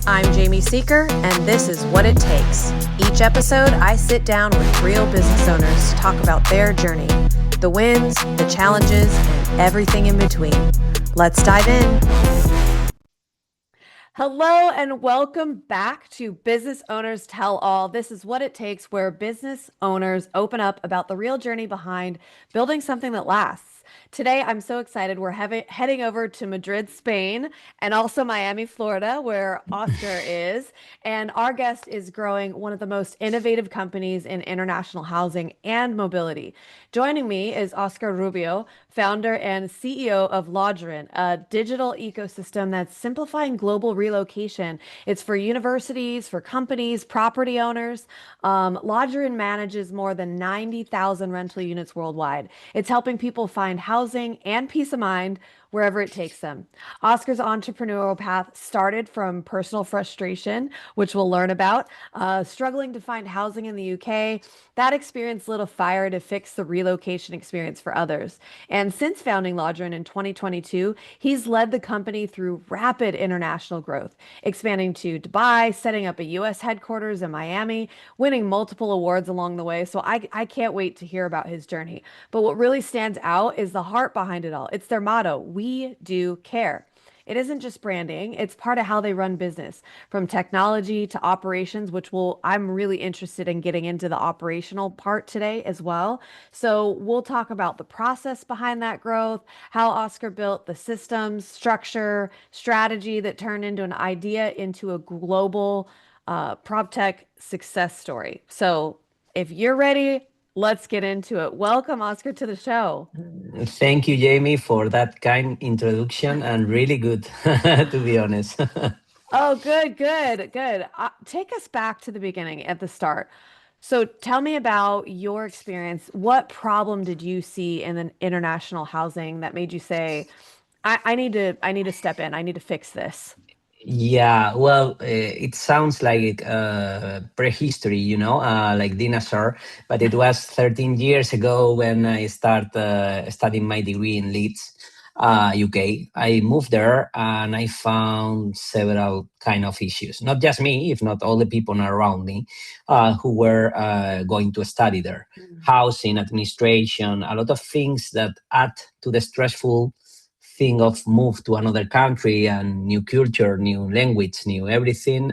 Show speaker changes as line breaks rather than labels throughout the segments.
I'm Jamie Seeker, and this is What It Takes. Each episode, I sit down with real business owners to talk about their journey, the wins, the challenges, and everything in between. Let's dive in. Hello, and welcome back to Business Owners Tell All. This is What It Takes, where business owners open up about the real journey behind building something that lasts. Today, I'm so excited. We're heading over to Madrid, Spain, and also Miami, Florida, where Oscar is. And our guest is growing one of the most innovative companies in international housing and mobility. Joining me is Óscar Rubio, founder and CEO of Lodgerin, a digital ecosystem that's simplifying global relocation. It's for universities, for companies, property owners. Lodgerin manages more than 90,000 rental units worldwide. It's helping people find housing and peace of mind wherever it takes them. Oscar's entrepreneurial path started from personal frustration, which we'll learn about, struggling to find housing in the UK. That experience lit a fire to fix the relocation experience for others. And since founding Lodgerin in 2022, he's led the company through rapid international growth, expanding to Dubai, setting up a US headquarters in Miami, winning multiple awards along the way. So I can't wait to hear about his journey. But what really stands out is the heart behind it all. It's their motto: we do care. It isn't just branding, it's part of how they run business, from technology to operations, I'm really interested in getting into the operational part today as well. So we'll talk about the process behind that growth, how Oscar built the systems, structure, strategy that turned into an idea into a global Proptech success story. So if you're ready, let's get into it. Welcome, Oscar, to the show.
Thank you, Jamie, for that kind introduction and really good, to be honest.
Oh, good, good, good. Take us back to the beginning at the start. So tell me about your experience. What problem did you see in the international housing that made you say, I need to step in. I need to fix this.
Yeah, well, it sounds like prehistory, like dinosaur, but it was 13 years ago when I started studying my degree in Leeds, UK. I moved there and I found several kind of issues. Not just me, if not all the people around me who were going to study there.
Mm.
Housing, administration, a lot of things that add to the stressful thing of move to another country and new culture, new language, new everything.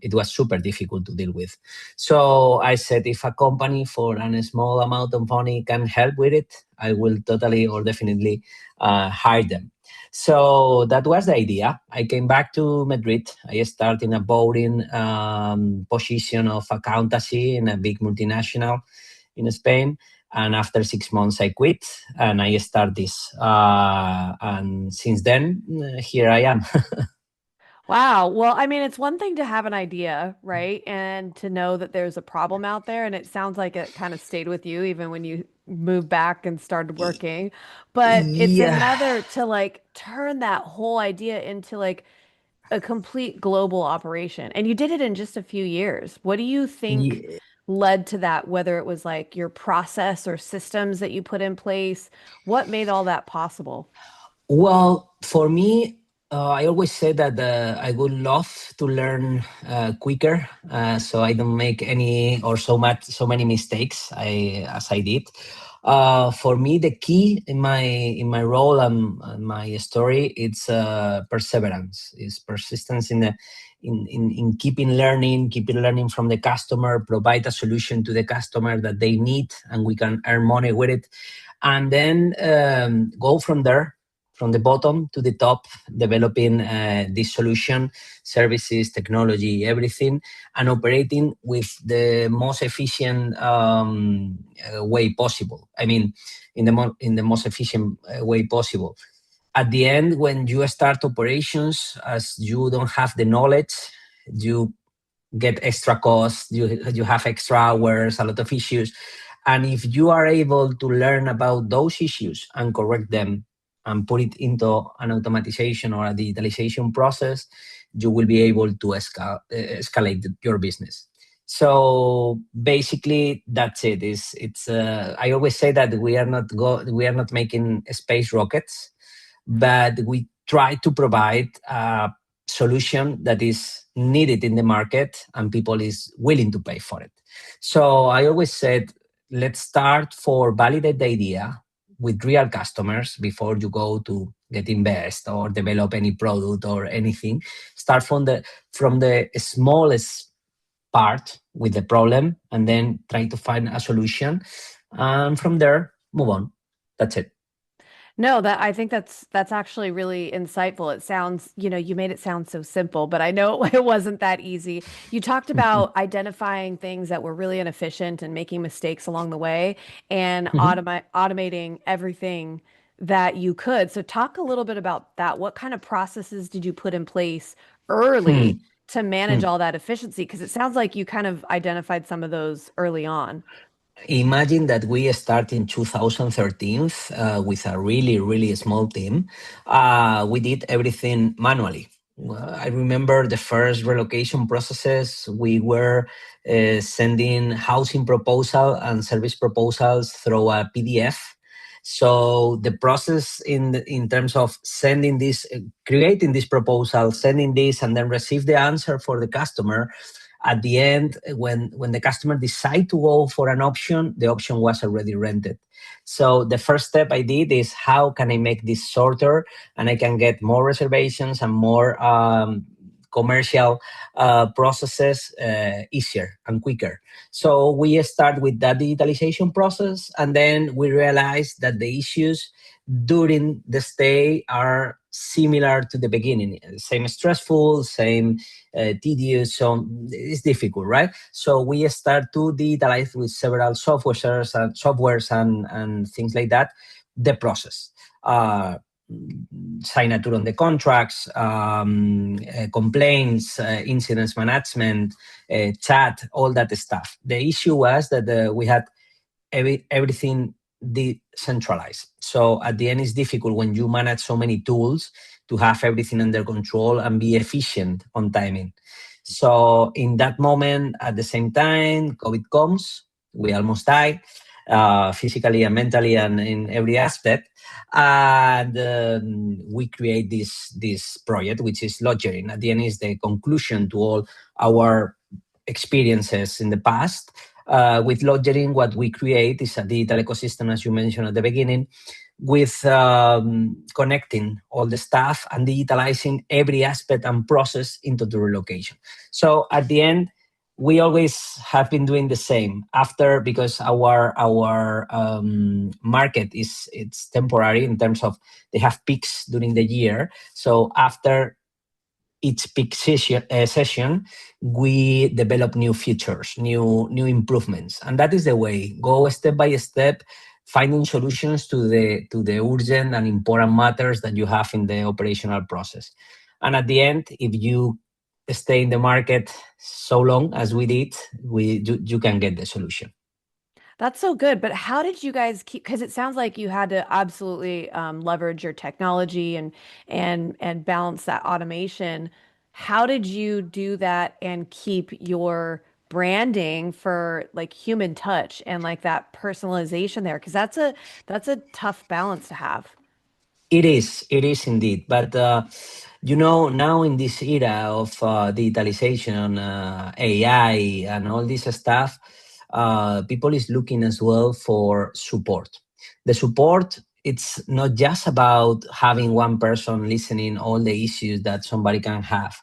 It was super difficult to deal with. So I said, if a company for a small amount of money can help with it, I will totally or definitely hire them. So that was the idea. I came back to Madrid. I started in a boring position of accountancy in a big multinational in Spain. And after 6 months, I quit and I start this. And since then, here I am.
Wow. Well, I mean, it's one thing to have an idea, right? And to know that there's a problem out there. And it sounds like it kind of stayed with you even when you moved back and started working. But it's
Yeah.
another to like turn that whole idea into like a complete global operation. And you did it in just a few years. What do you think
Ye-
led to that? Whether it was like your process or systems that you put in place, what made all that possible?
Well, for me, I always say that I would love to learn quicker, so I don't make any or so many mistakes as I did. For me, the key in my role and my story, it's perseverance, is persistence in keeping learning from the customer, provide a solution to the customer that they need, and we can earn money with it, and then go from there, from the bottom to the top, developing this solution, services, technology, everything, and operating with the most efficient way possible. I mean, in the most efficient way possible. At the end, when you start operations, as you don't have the knowledge, you get extra costs, you have extra hours, a lot of issues. And if you are able to learn about those issues and correct them and put it into an automatization or a digitalization process, you will be able to escalate your business. So basically, that's it. It's I always say that we are not making space rockets, but we try to provide a solution that is needed in the market and people is willing to pay for it. So I always said, let's start for validate the idea with real customers before you go to get invest or develop any product or anything. Start from the smallest part with the problem and then try to find a solution, and from there move on. That's it.
No, that I think that's actually really insightful. It sounds, you made it sound so simple, but I know it wasn't that easy. You talked about identifying things that were really inefficient and making mistakes along the way and
Mhm.
automating everything that you could. So talk a little bit about that. What kind of processes did you put in place
Hmm.
early to manage
Hmm.
all that efficiency? Because it sounds like you kind of identified some of those early on.
Imagine that we start in 2013 with a really, really small team. We did everything manually. I remember the first relocation processes. We were sending housing proposal and service proposals through a PDF. So the process in terms of sending this, creating this proposal, sending this, and then receive the answer for the customer, at the end, when the customer decide to go for an option, the option was already rented. So the first step I did is, how can I make this shorter and I can get more reservations and more commercial processes easier and quicker. So we start with that digitalization process, and then we realize that the issues during the stay are similar to the beginning, same stressful, same tedious, so it's difficult, right? So we start to digitalize with several softwares and things like that, the process. Signature on the contracts, complaints, incidents management, chat, all that stuff. The issue was that we had everything decentralized. So at the end, it's difficult when you manage so many tools to have everything under control and be efficient on timing. So in that moment, at the same time, COVID comes, we almost died, physically and mentally and in every aspect. And we create this project, which is Lodgerin. At the end, is the conclusion to all our experiences in the past. With Lodgerin, what we create is a digital ecosystem, as you mentioned at the beginning, with connecting all the stuff and digitalizing every aspect and process into the relocation. So at the end, we always have been doing the same after, because our market is it's temporary in terms of they have peaks during the year. So after each peak session, we develop new features, new improvements, and that is the way. Go step by step, finding solutions to the urgent and important matters that you have in the operational process. And at the end, if you stay in the market so long as we did, you can get the solution.
That's so good. But how did you guys keep, because it sounds like you had to absolutely leverage your technology and balance that automation. How did you do that and keep your branding for like human touch and like that personalization there? Because that's a tough balance to have.
It is indeed. But now in this era of digitalization, AI, and all this stuff, people is looking as well for support. The support, it's not just about having one person listening all the issues that somebody can have.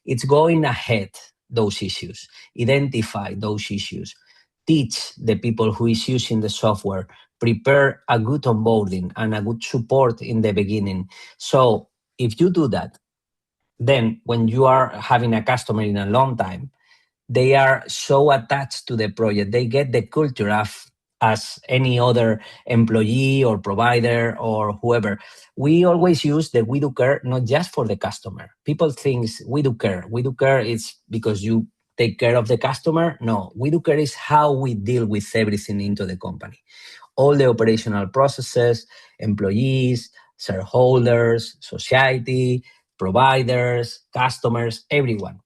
It's going ahead those issues, identify those issues, teach the people who is using the software, prepare a good onboarding and a good support in the beginning. So if you do that, then when you are having a customer in a long time, they are so attached to the project. They get the culture of as any other employee or provider or whoever. We always use the we do care not just for the customer. People think we do care. We do care is because you take care of the customer. No, we do care is how we deal with everything into the company, all the operational processes, employees, shareholders, society, providers, customers, everyone.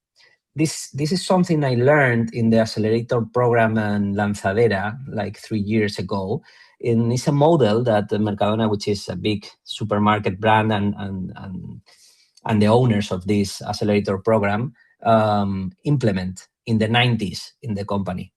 This is something I learned in the accelerator program in Lanzadera like 3 years ago. And it's a model that Mercadona, which is a big supermarket brand and the owners of this accelerator program, implement in the 90s in the company.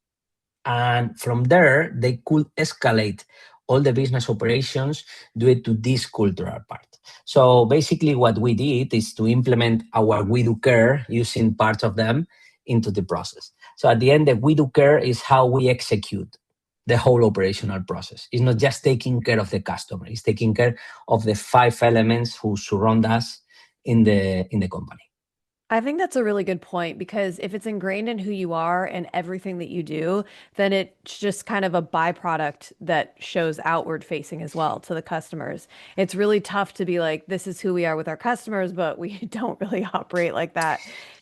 And from there, they could escalate all the business operations due to this cultural part. So basically, what we did is to implement our We Do Care using parts of them into the process. So at the end, the We Do Care is how we execute the whole operational process. It's not just taking care of the customer; it's taking care of the 5 elements who surround us in the company.
I think that's a really good point because if it's ingrained in who you are and everything that you do, then it's just kind of a byproduct that shows outward facing as well to the customers. It's really tough to be like, this is who we are with our customers, but we don't really operate like that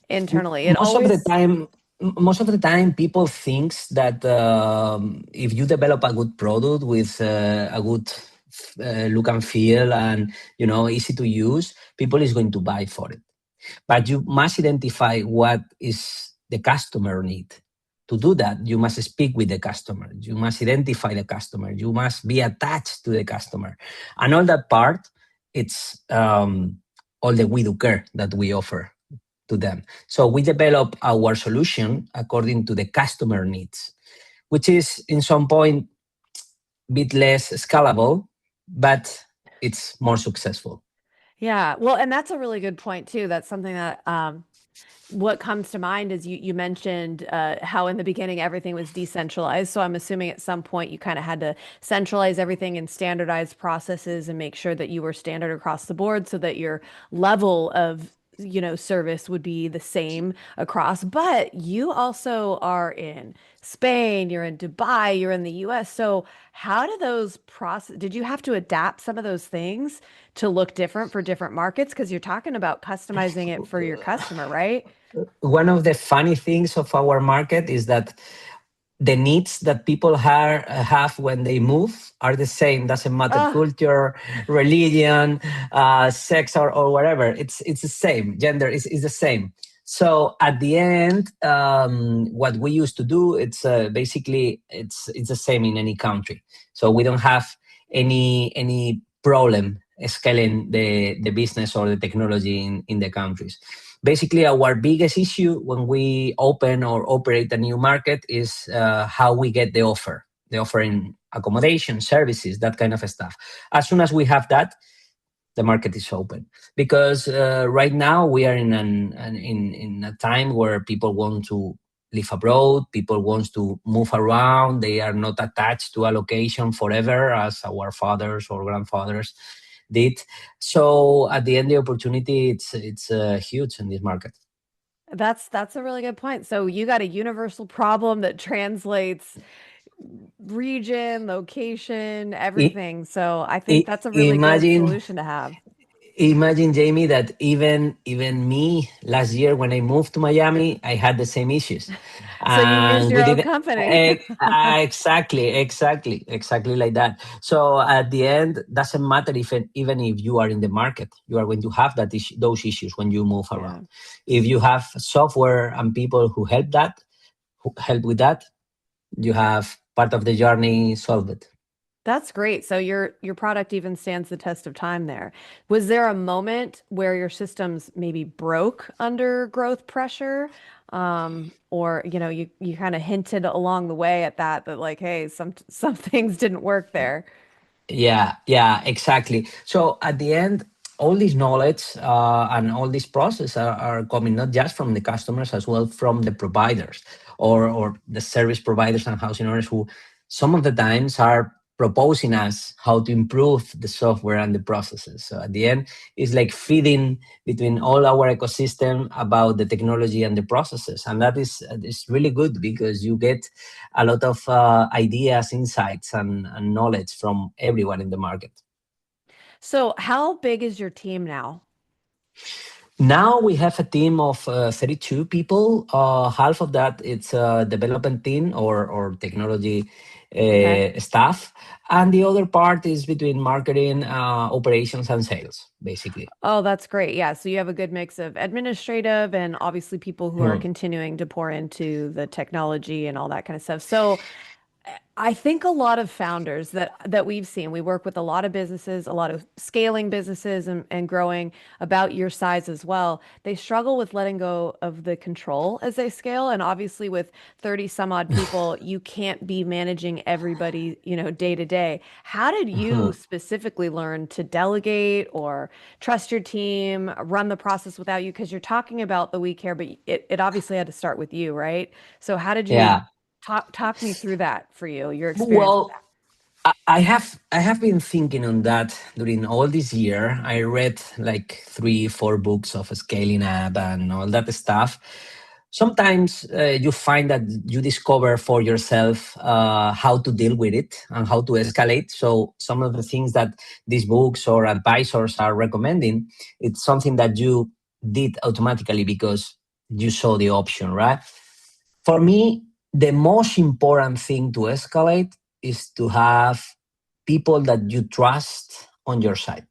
internally. It
most of the
always,
time most of the time people thinks that if you develop a good product with a good look and feel and easy to use, people is going to buy for it, but you must identify what is the customer need. To do that, you must speak with the customer, you must identify the customer, you must be attached to the customer, and all that part, it's all the We Do Care that we offer to them. So we develop our solution according to the customer needs, which is in some point a bit less scalable, but it's more successful.
yeah. Well, and that's a really good point too. That's something that what comes to mind is you mentioned how in the beginning everything was decentralized. So I'm assuming at some point you kind of had to centralize everything and standardize processes and make sure that you were standard across the board so that your level of service would be the same across. But you also are in Spain, you're in Dubai, you're in the US. So how do those process did you have to adapt some of those things to look different for different markets? Because you're talking about customizing it for your customer, right?
One of the funny things of our market is that the needs that people have when they move are the same. Doesn't matter
Oh,
culture, religion, sex, or whatever. It's the same. Gender is the same. So at the end, what we used to do, it's basically it's the same in any country. So we don't have any problem scaling the business or the technology in the countries. Basically, our biggest issue when we open or operate a new market is how we get the offer in accommodation, services, that kind of stuff. As soon as we have that, the market is open, because right now we are in a time where people want to live abroad, people want to move around, they are not attached to a location forever as our fathers or grandfathers did. So at the end, the opportunity it's huge in this market.
that's a really good point. So you got a universal problem that translates region, location,
I,
everything. So I think that's a really good
Imagine,
solution to have.
Jamie, that even me last year when I moved to Miami, I had the same issues,
So you use
and we
your own
didn't.
company.
Exactly like that. So at the end, doesn't matter if even if you are in the market, you are going to have those issues when you move
Yeah.
around. If you have software and people who help with that, you have part of the journey solved.
That's great. So your product even stands the test of time there. Was there a moment where your systems maybe broke under growth pressure? Or you kind of hinted along the way at that like, hey, some things didn't work there.
Yeah, exactly. So at the end, all this knowledge and all this process are coming not just from the customers, as well from the providers or the service providers and housing owners, who some of the times are proposing us how to improve the software and the processes. So at the end, it's like feeding between all our ecosystem about the technology and the processes, and that is really good because you get a lot of ideas, insights, and knowledge from everyone in the market.
So how big is your team now?
Now we have a team of 32 people. Half of that it's a development team or technology
Okay.
staff, and the other part is between marketing, operations, and sales, basically.
Oh, that's great. Yeah. So you have a good mix of administrative and obviously people who are
Hmm.
continuing to pour into the technology and all that kind of stuff. So I think a lot of founders that we've seen, we work with a lot of businesses, a lot of scaling businesses and growing about your size as well. They struggle with letting go of the control as they scale. And obviously with 30 some odd people, you can't be managing everybody, day to day. How did you
Mhm.
specifically learn to delegate or trust your team, run the process without you? Because you're talking about the we care, but it obviously had to start with you, right? So how did you
Yeah.
talk me through that for you, your experience with
Well,
that.
I have been thinking on that during all this year. I read like 3 4 books of scaling up and all that stuff. Sometimes you find that you discover for yourself how to deal with it and how to escalate. So some of the things that these books or advisors are recommending, it's something that you did automatically because you saw the option, right? For me, the most important thing to escalate is to have people that you trust on your side.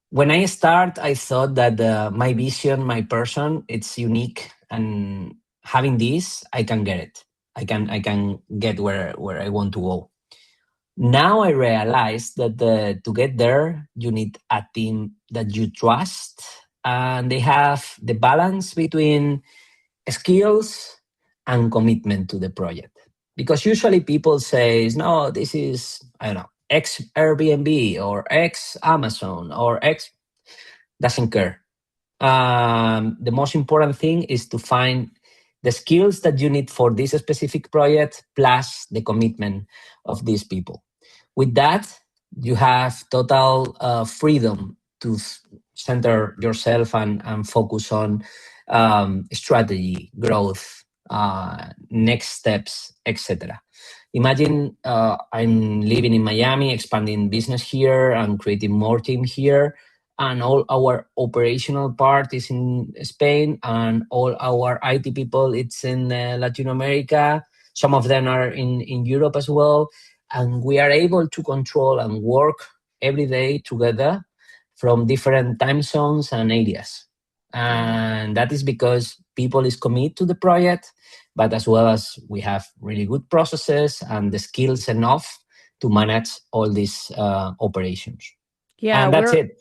When I start, I thought that my vision, my person, it's unique, and having this, I can get it. I can get where I want to go. Now I realize that to get there, you need a team that you trust, and they have the balance between skills and commitment to the project. Because usually people say, no, this is, I don't know, X Airbnb or X Amazon or X doesn't care. The most important thing is to find the skills that you need for this specific project plus the commitment of these people. With that, you have total freedom to center yourself and focus on strategy, growth, next steps, etc. Imagine I'm living in Miami, expanding business here and creating more team here, and all our operational part is in Spain, and all our IT people it's in Latin America. Some of them are in Europe as well, and we are able to control and work every day together from different time zones and areas.
Mhm.
And that is because people is committed to the project, but as well as we have really good processes and the skills enough to manage all these operations.
Yeah,
And that's
we're
it.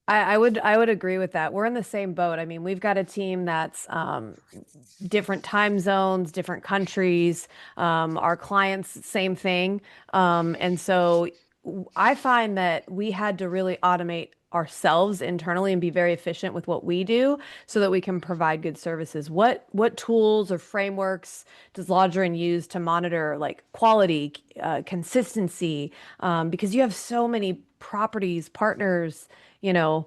I would agree with that. We're in the same boat. I mean, we've got a team that's different time zones, different countries. Our clients, same thing. And so I find that we had to really automate ourselves internally and be very efficient with what we do so that we can provide good services. What tools or frameworks does Lodgerin use to monitor like quality, consistency? Because you have so many properties, partners, you know,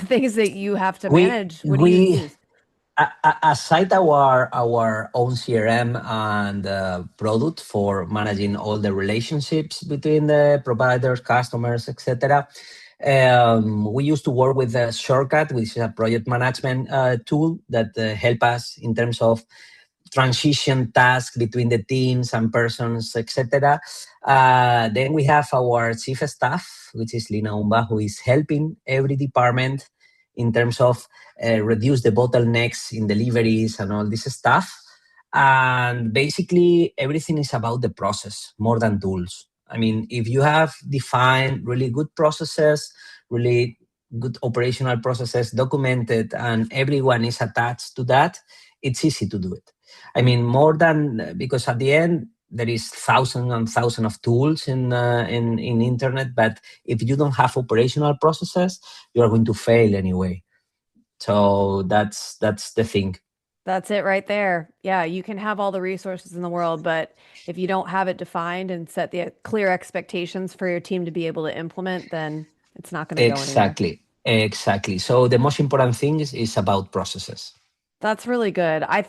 things that you have to
We
manage. What do you
we
use?
aside our own CRM and product for managing all the relationships between the providers, customers, etc. We used to work with a Shortcut, which is a project management tool that help us in terms of transition tasks between the teams and persons, etc. Then we have our chief of staff, which is Lina Umba, who is helping every department in terms of reduce the bottlenecks in deliveries and all this stuff. And basically, everything is about the process more than tools. I mean, if you have defined really good processes, really good operational processes documented, and everyone is attached to that, it's easy to do it. I mean, more than because at the end there is thousands and thousands of tools in internet, but if you don't have operational processes, you are going to fail anyway. So that's the thing.
That's it right there. Yeah, you can have all the resources in the world, but if you don't have it defined and set the clear expectations for your team to be able to implement, then it's not going to go anywhere.
Exactly. So the most important thing is about processes.
That's really good. I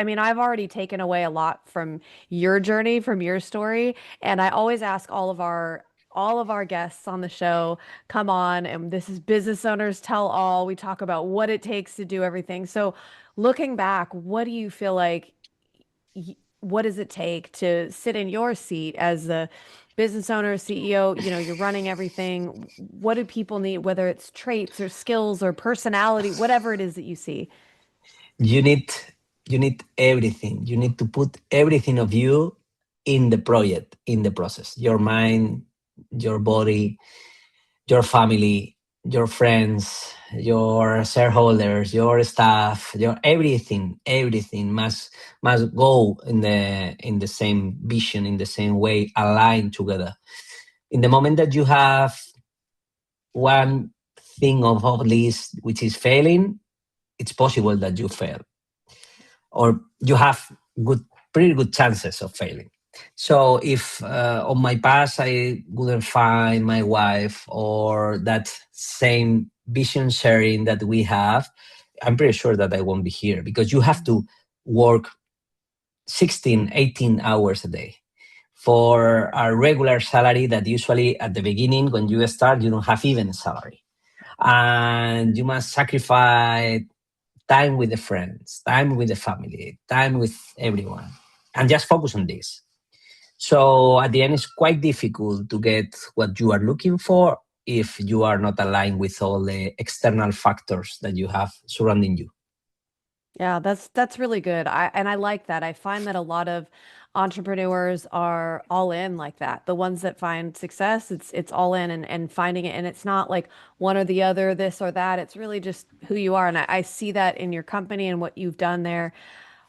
mean, I've already taken away a lot from your journey, from your story, and I always ask all of our guests on the show, come on, and this is Business Owners Tell All. We talk about what it takes to do everything. So, looking back, what do you feel like what does it take to sit in your seat as the business owner, CEO? You're running everything. What do people need, whether it's traits or skills or personality, whatever it is that you see?
You need you need everything. You need to put everything of you in the project, in the process. Your mind, your body, your family, your friends, your shareholders, your staff, your everything must go in the same vision, in the same way, aligned together. In the moment that you have one thing of all this which is failing, it's possible that you fail, or you have pretty good chances of failing. So if on my past I wouldn't find my wife or that same vision sharing that we have, I'm pretty sure that I won't be here, because you have to work 16, 18 hours a day for a regular salary that usually at the beginning, when you start, you don't have even a salary. And you must sacrifice time with the friends, time with the family, time with everyone, and just focus on this. So at the end, it's quite difficult to get what you are looking for if you are not aligned with all the external factors that you have surrounding you.
Yeah, that's really good. I like that. I find that a lot of entrepreneurs are all in like that. The ones that find success, it's all in and finding it. And it's not like one or the other, this or that. It's really just who you are. And I see that in your company and what you've done there.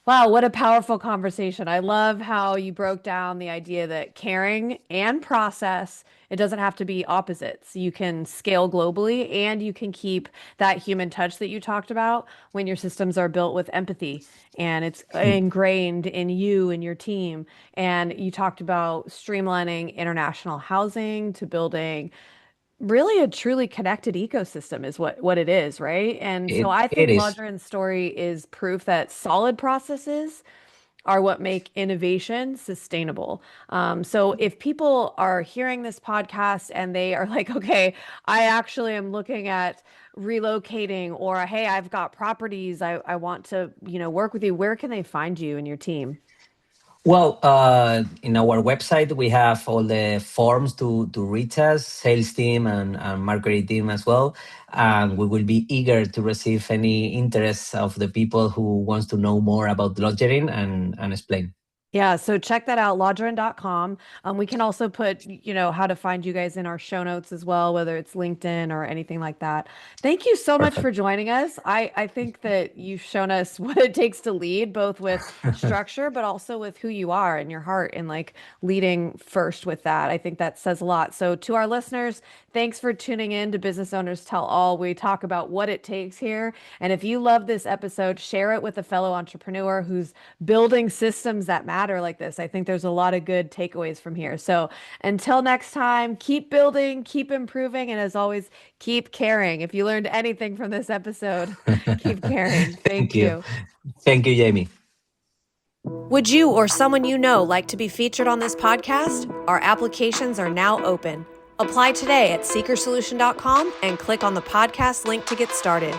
Wow, what a powerful conversation. I love how you broke down the idea that caring and process, it doesn't have to be opposites. You can scale globally and you can keep that human touch that you talked about when your systems are built with empathy and it's ingrained in you and your team. And you talked about streamlining international housing to building really a truly connected ecosystem is what it is, right? And so I
It
think
is.
Lodgerin's story is proof that solid processes are what make innovation sustainable. So if people are hearing this podcast and they are like, okay, I actually am looking at relocating, or hey, I've got properties, I want to, work with you, where can they find you and your team?
Well, in our website, we have all the forms to reach us, sales team and marketing team as well. And we will be eager to receive any interest of the people who wants to know more about Lodgerin and explain.
Yeah, so check that out, lodgerin.com. We can also put, how to find you guys in our show notes as well, whether it's LinkedIn or anything like that. Thank you so much for
Perfect.
joining us. I think that you've shown us what it takes to lead, both with structure, but also with who you are and your heart, and like leading first with that. I think that says a lot. So to our listeners, thanks for tuning in to Business Owners Tell All. We talk about what it takes here. And if you love this episode, share it with a fellow entrepreneur who's building systems that matter like this. I think there's a lot of good takeaways from here. So until next time, keep building, keep improving, and as always, keep caring. If you learned anything from this episode, keep caring.
Thank
Thank
you.
you.
Thank you, Jamie.
Would you or someone you know like to be featured on this podcast? Our applications are now open. Apply today at seekersolution.com and click on the podcast link to get started.